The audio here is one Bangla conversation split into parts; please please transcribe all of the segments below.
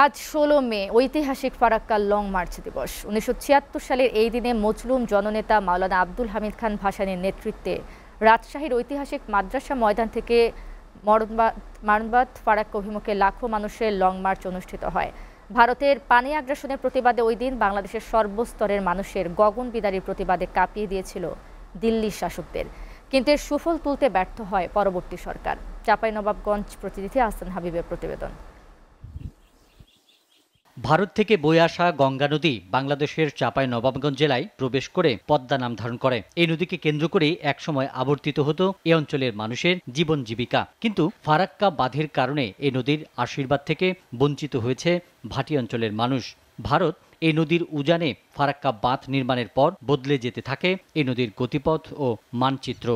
আজ ১৬ মে ঐতিহাসিক ফারাক্কা লং মার্চ দিবস। ১৯৭৬ সালের এই দিনে মজলুম জননেতা মাওলানা আব্দুল হামিদ খান ভাসানীর নেতৃত্বে রাজশাহীর ঐতিহাসিক মাদ্রাসা ময়দান থেকে মরণবাদ ফারাক্কা অভিমুখে লাখো মানুষের লং মার্চ অনুষ্ঠিত হয়। ভারতের পানি আগ্রাসনের প্রতিবাদে ওই দিন বাংলাদেশের সর্বস্তরের মানুষের গগনবিদারীর প্রতিবাদে কাঁপিয়ে দিয়েছিল দিল্লির শাসকদের, কিন্তু এর সুফল তুলতে ব্যর্থ হয় পরবর্তী সরকার। চাঁপাইনবাবগঞ্জ প্রতিনিধি আহসান হাবিবের প্রতিবেদন। ভারত থেকে বয়ে আসা গঙ্গা নদী বাংলাদেশের চাঁপাইনবাবগঞ্জ জেলায় প্রবেশ করে পদ্মা নাম ধারণ করে। এই নদীকে কেন্দ্র করেই একসময় আবর্তিত হতো এ অঞ্চলের মানুষের জীবন জীবিকা, কিন্তু ফারাক্কা বাঁধের কারণে এই নদীর আশীর্বাদ থেকে বঞ্চিত হয়েছে ভাটি অঞ্চলের মানুষ। ভারত এই নদীর উজানে ফারাক্কা বাঁধ নির্মাণের পর বদলে যেতে থাকে এই নদীর গতিপথ ও মানচিত্র।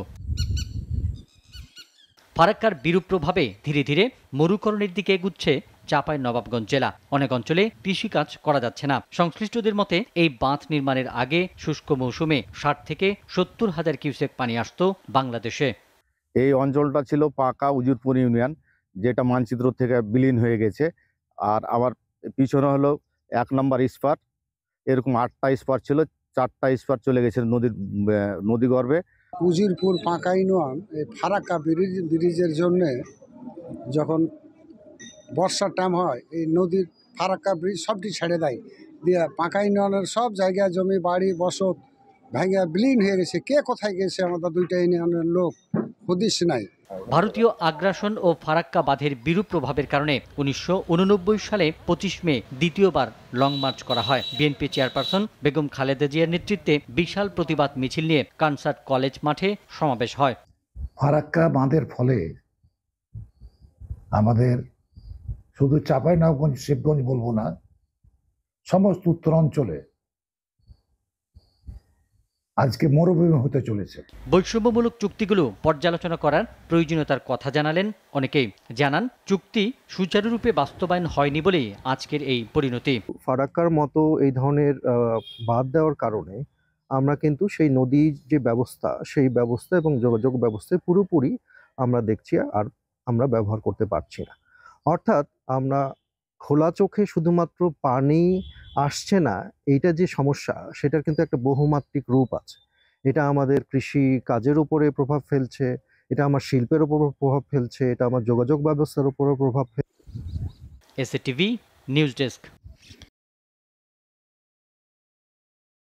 ফারাক্কার বিরূপ প্রভাবে ধীরে ধীরে মরুকরণের দিকে এগুচ্ছে চাঁপাইনবাবগঞ্জ জেলা। অনেক অঞ্চলে কৃষিকাজ করা যাচ্ছে না। সংশ্লিষ্টদের মতে এই বাঁধ নির্মাণের আগে শুষ্ক মৌসুমে ৬০ থেকে ৭০ হাজার কিউসেক পানি আসতো বাংলাদেশে। এই অঞ্চলটা ছিল পাকা উজিরপুর ইউনিয়ন, যেটা মানচিত্র থেকে বিলীন হয়ে গেছে। আর আবার পিছনে হলো ১ নম্বর স্পার, এরকম ৮টা স্পার ছিল, ৪টা স্পার চলে গেছে নদীগর্ভে। উজিরপুর পাকা ইউনিয়ন এই ফারাক্কা ব্রিজের জন্য যখন বর্ষার টাইম হয়, এই নদীর ফারাক্কা ব্রিজ সবটি ছেড়ে দেয়, দিয়ে পাকা ইউনিয়নের সব জায়গায় জমি বাড়ি বসত ভেঙে বিলীন হয়ে গেছে। কে কোথায় গেছে আমাদের দুইটা ইউনিয়নের লোক হদিশ নাই। ভারতীয় আগ্রাসন ও ফারাক্কা বাঁধের বিরূপ প্রভাবের কারণে ১৯৮৯ সালে ২৫ মে দ্বিতীয়বার লং মার্চ করা হয়। বিএনপি চেয়ারপারসন বেগম খালেদা জিয়ার নেতৃত্বে বিশাল প্রতিবাদ মিছিল নিয়ে কনসার্ট কলেজ মাঠে সমাবেশ হয়। ফারাক্কা বাঁধের ফলে আমাদের শুধু চাঁপাইনবাবগঞ্জ শিবগঞ্জ বলবো না, সমস্ত উত্তরাঞ্চলে আজকে মরুভূমি হতে চলেছে। বৈষম্যমূলক চুক্তিগুলো পর্যালোচনা করার প্রয়োজনীয়তার কথা জানালেন অনেকেই। জানান, চুক্তি সুচারুরূপে বাস্তবায়ন হয়নি বলেই আজকের এই পরিণতি। ফারাক্কার মতো এই ধরনের বাঁধ দেওয়ার কারণে আমরা কিন্তু সেই নদীর যে ব্যবস্থা, সেই ব্যবস্থা এবং যোগাযোগ ব্যবস্থায় পুরোপুরি আমরা দেখছি আর আমরা ব্যবহার করতে পারছি না। অর্থাৎ আমরা খোলা চোখে শুধুমাত্র পানি আসছে না, এইটা যে সমস্যা, সেটার কিন্তু একটা বহুমাত্রিক রূপ আছে। এটা আমাদের কৃষি কাজের উপরে প্রভাব ফেলছে, এটা আমার শিল্পের উপর প্রভাব ফেলছে, এটা আমার যোগাযোগ ব্যবস্থার উপরও প্রভাব ফেলছে। SATV news desk.